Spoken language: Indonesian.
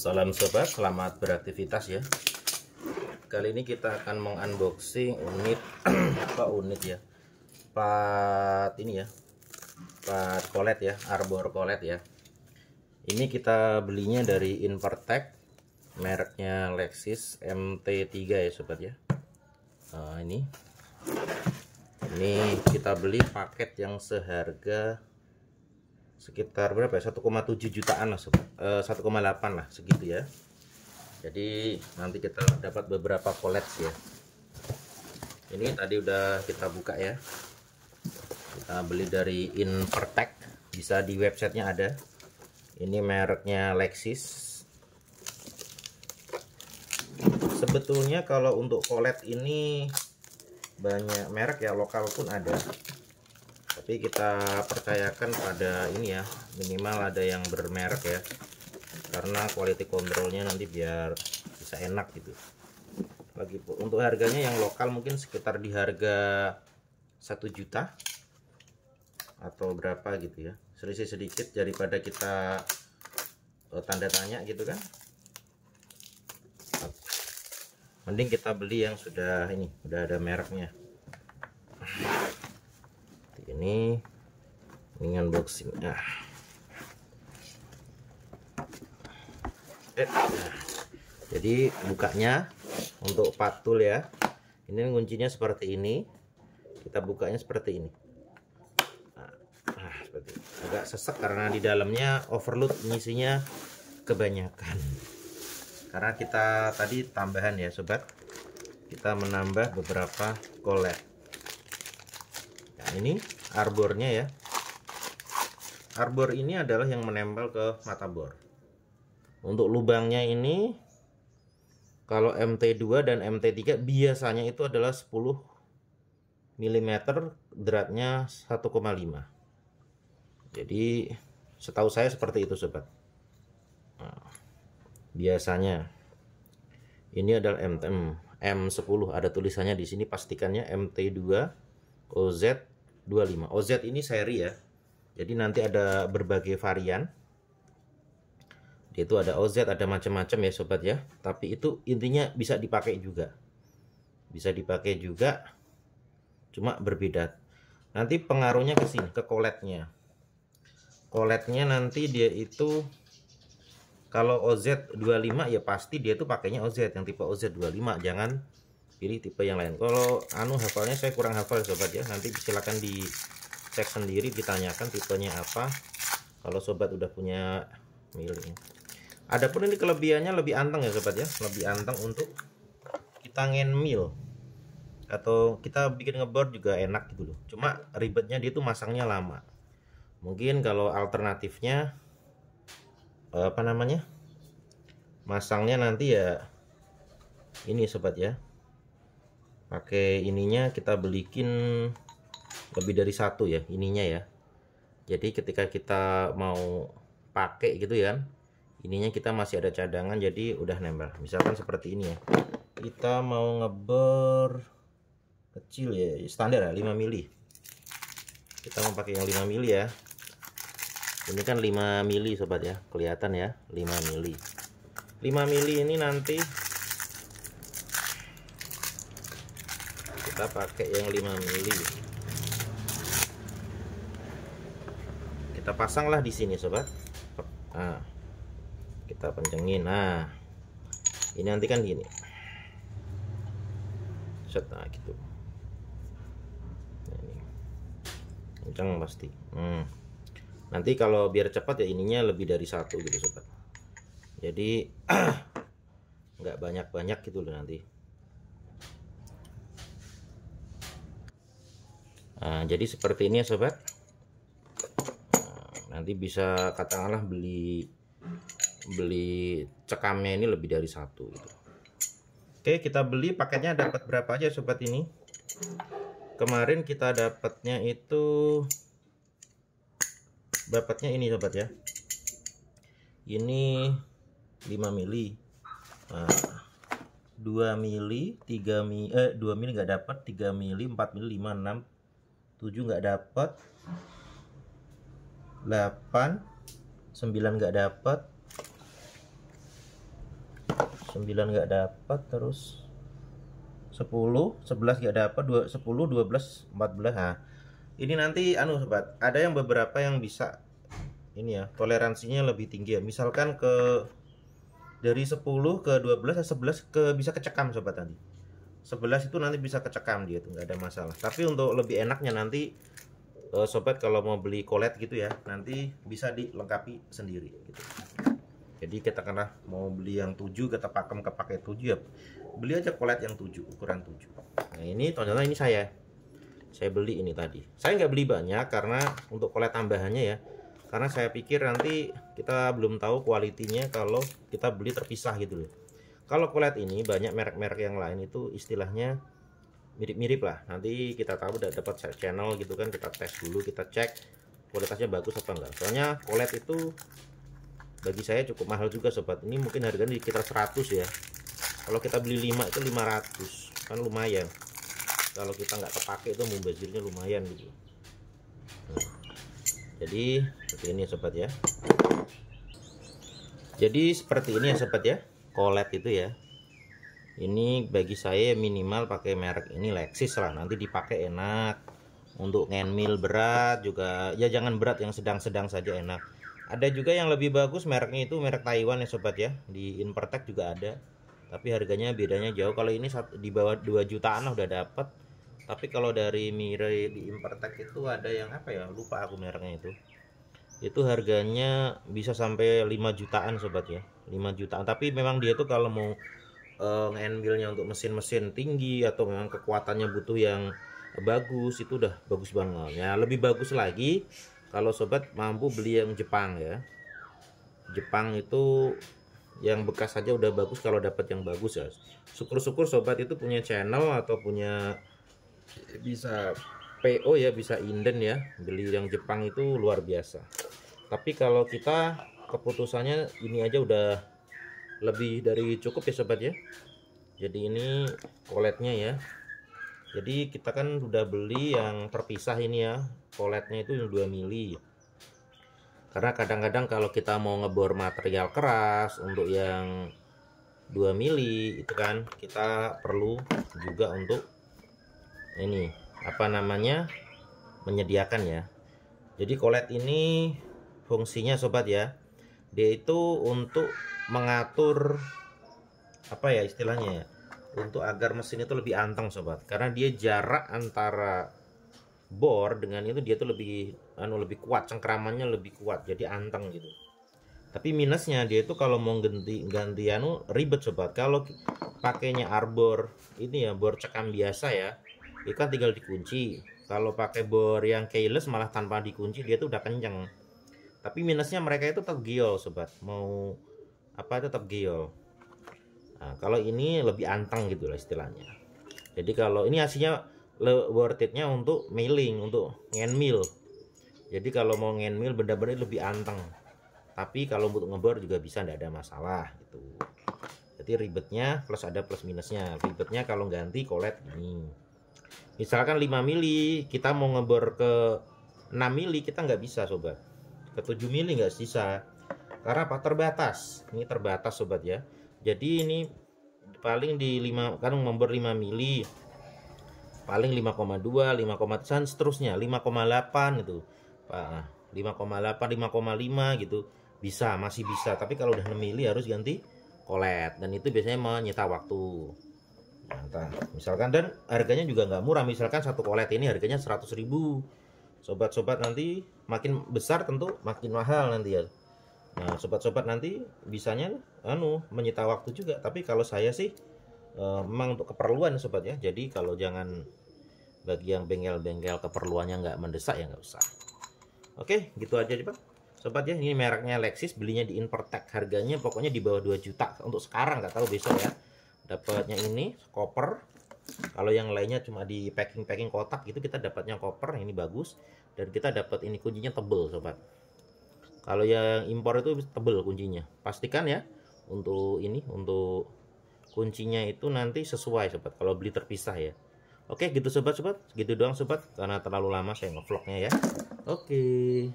Salam sobat, selamat beraktivitas ya. Kali ini kita akan mengunboxing unit ya, part ini ya, part collet ya, arbor collet ya. Ini kita belinya dari Invertech, mereknya Lexis MT3 ya sobat ya. Ini kita beli paket yang seharga sekitar berapa ya, 1,7 jutaan lah sobat, 1,8 lah segitu ya. Jadi nanti kita dapat beberapa koleksi ya. Ini tadi udah kita buka ya, kita beli dari Invertech, bisa di websitenya ada. Ini mereknya Lexis. Sebetulnya kalau untuk kolet ini banyak merek ya, lokal pun ada, tapi kita percayakan pada ini ya, minimal ada yang bermerek ya, karena quality controlnya nanti biar bisa enak gitu. Lagi untuk harganya yang lokal mungkin sekitar di harga 1 juta atau berapa gitu ya, selisih sedikit daripada kita tanda tanya gitu kan. Mending kita beli yang sudah ini, udah ada mereknya. Ini unboxing. Jadi bukanya untuk patul ya. Ini kuncinya seperti ini. Kita bukanya seperti ini. Seperti ini. Agak sesek karena di dalamnya overload, ngisinya kebanyakan. Karena kita tadi tambahan ya sobat, kita menambah beberapa collet. Nah, ini arbornya ya. Arbor ini adalah yang menempel ke mata bor. Untuk lubangnya ini, kalau MT2 dan MT3 biasanya itu adalah 10 mm, dratnya 1,5. Jadi setahu saya seperti itu sobat. Nah, biasanya ini adalah M10, ada tulisannya di sini, pastikannya MT2 OZ25. OZ ini seri ya, jadi nanti ada berbagai varian. Dia itu ada OZ, ada macam-macam ya sobat ya, tapi itu intinya bisa dipakai juga, cuma berbeda. Nanti pengaruhnya ke sini, ke koletnya nanti dia itu, kalau OZ25 ya pasti dia tuh pakainya OZ yang tipe OZ25, jangan pilih tipe yang lain. Kalau hafalnya saya kurang hafal sobat ya, nanti silakan dicek sendiri, ditanyakan tipenya apa kalau sobat udah punya milnya. Adapun ini kelebihannya lebih anteng ya sobat ya, lebih anteng untuk kita ngemil atau kita bikin ngeboard juga enak gitu loh. Cuma ribetnya dia tuh masangnya lama. Mungkin kalau alternatifnya masangnya nanti ya ini sobat ya, pakai ininya, kita belikin lebih dari satu ya ininya ya. Jadi ketika kita mau pakai gitu ya, ininya kita masih ada cadangan, jadi udah nempel. Misalkan seperti ini ya, kita mau ngebor kecil ya, standar ya 5 mili, kita mau pakai yang 5 mili ya. Ini kan 5 mili sobat ya, kelihatan ya, 5 mili. 5 mili ini nanti kita pakai yang 5 mili. Kita pasanglah di sini sobat. Nah, kita pencengin. Nah, ini nanti kan gini. Set, nah gitu. Nah, ini kencang pasti. Nanti kalau biar cepat ya ininya lebih dari satu gitu sobat. Jadi nggak banyak-banyak gitu loh nanti. Nah, jadi seperti ini ya sobat. Nah, nanti bisa katakanlah beli cekamnya ini lebih dari satu gitu. Oke, kita beli paketnya dapat berapa aja sobat ini? Kemarin kita dapatnya itu ini sobat ya. Ini 5 mili. Nah, 2 mili, 3 mili, 2 mili nggak dapat, 3 mili, 4 mili, 5, 6, 7 nggak dapat, 8, 9 nggak dapat, 9 nggak dapat, terus 10 11 nggak dapat, 10 12 14. Nah ini nanti sobat, ada yang beberapa yang bisa ini ya, toleransinya lebih tinggi ya, misalkan ke dari 10 ke 12 11 ke bisa kecekam sobat. Tadi 11 itu nanti bisa kecekam dia tuh, nggak ada masalah. Tapi untuk lebih enaknya nanti sobat kalau mau beli kolet gitu ya, nanti bisa dilengkapi sendiri gitu. Jadi kita kena mau beli yang 7, kita pakai 7 ya, beli aja kolet yang 7, ukuran 7. Nah ini contohnya ini saya beli ini tadi. Saya nggak beli banyak karena untuk kolet tambahannya ya, karena saya pikir nanti kita belum tahu kualitinya kalau kita beli terpisah gitu loh. Kalau kolet ini banyak merek-merek yang lain itu istilahnya mirip-mirip lah. Nanti kita tahu udah dapat channel gitu kan, kita tes dulu, kita cek kualitasnya bagus apa enggak. Soalnya kolet itu bagi saya cukup mahal juga sobat. Ini mungkin harganya di sekitar 100 ya. Kalau kita beli 5 itu 500, kan lumayan. Kalau kita nggak kepake itu mubazirnya lumayan gitu. Jadi seperti ini sobat ya. Jadi seperti ini ya sobat ya, kolet itu ya. Ini bagi saya minimal pakai merek ini Lexis lah, nanti dipakai enak. Untuk ngenmil berat juga ya, jangan berat, yang sedang-sedang saja enak. Ada juga yang lebih bagus, mereknya itu merek Taiwan ya sobat ya, di Impertek juga ada, tapi harganya bedanya jauh. Kalau ini di bawah 2 jutaan lah udah dapat. Tapi kalau dari Mirai di Impertek itu ada yang apa ya, lupa aku mereknya itu harganya bisa sampai 5 jutaan sobat ya, 5 jutaan. Tapi memang dia itu kalau mau ngenbilnya untuk mesin-mesin tinggi atau memang kekuatannya butuh yang bagus, itu udah bagus banget ya. Lebih bagus lagi kalau sobat mampu beli yang Jepang ya. Jepang itu yang bekas saja udah bagus, kalau dapat yang bagus ya syukur-syukur sobat itu punya channel atau punya bisa PO ya, bisa inden ya, beli yang Jepang itu luar biasa. Tapi kalau kita keputusannya ini aja udah lebih dari cukup ya sobat ya. Jadi ini koletnya ya. Jadi kita kan udah beli yang terpisah ini ya, koletnya itu 2 mili. Karena kadang-kadang kalau kita mau ngebor material keras untuk yang 2 mili itu kan kita perlu juga untuk ini apa namanya, menyediakan ya. Jadi kolet ini fungsinya sobat ya, dia itu untuk mengatur apa ya istilahnya ya, untuk agar mesin itu lebih anteng sobat. Karena dia jarak antara bor dengan itu dia tuh lebih lebih kuat, cengkramannya lebih kuat, jadi anteng gitu. Tapi minusnya dia itu kalau mau ganti ribet sobat. Kalau pakainya arbor ini ya, bor cekam biasa ya, itu kan tinggal dikunci. Kalau pakai bor yang keyless malah tanpa dikunci dia tuh udah kenceng. Tapi minusnya mereka itu tetap giol sobat, mau apa tetap giol. Nah, kalau ini lebih anteng gitu lah istilahnya. Jadi kalau ini hasilnya worth it-nya untuk milling, untuk ngenmil. Jadi kalau mau ngenmil benar-benar lebih anteng. Tapi kalau untuk ngebor juga bisa, tidak ada masalah gitu. Jadi ribetnya ada plus minusnya. Ribetnya kalau ganti kolet ini. Misalkan 5 mili kita mau ngebor ke 6 mili kita nggak bisa sobat. Ke 7 mili nggak bisa. Karena apa? Terbatas. Ini terbatas sobat ya. Jadi ini paling di 5 kan membor 5 mili. Paling 5,2, 5,1 seterusnya, 5,8 itu. Pak, 5,8, 5,5 gitu. Bisa, masih bisa. Tapi kalau udah 6 mili harus ganti kolet, dan itu biasanya menyita waktu. Nah, misalkan, dan harganya juga nggak murah. Misalkan satu kolet ini harganya 100.000. Sobat-sobat nanti makin besar tentu makin mahal nanti ya. Nah, sobat-sobat nanti bisanya menyita waktu juga. Tapi kalau saya sih memang untuk keperluan sobat ya. Jadi kalau jangan, bagi yang bengkel-bengkel keperluannya nggak mendesak ya nggak usah. Oke, gitu aja coba sobat ya. Ini mereknya Lexis, belinya di Impertek, harganya pokoknya di bawah 2 juta untuk sekarang, nggak tahu besok ya. Dapatnya ini koper. Kalau yang lainnya cuma di packing kotak gitu, kita dapatnya koper, ini bagus. Dan kita dapat ini kuncinya tebel sobat. Kalau yang impor itu tebel kuncinya. Pastikan ya untuk ini, untuk kuncinya itu nanti sesuai sobat kalau beli terpisah ya. Oke gitu sobat-sobat, gitu doang sobat, karena terlalu lama saya ngevlognya ya. Oke.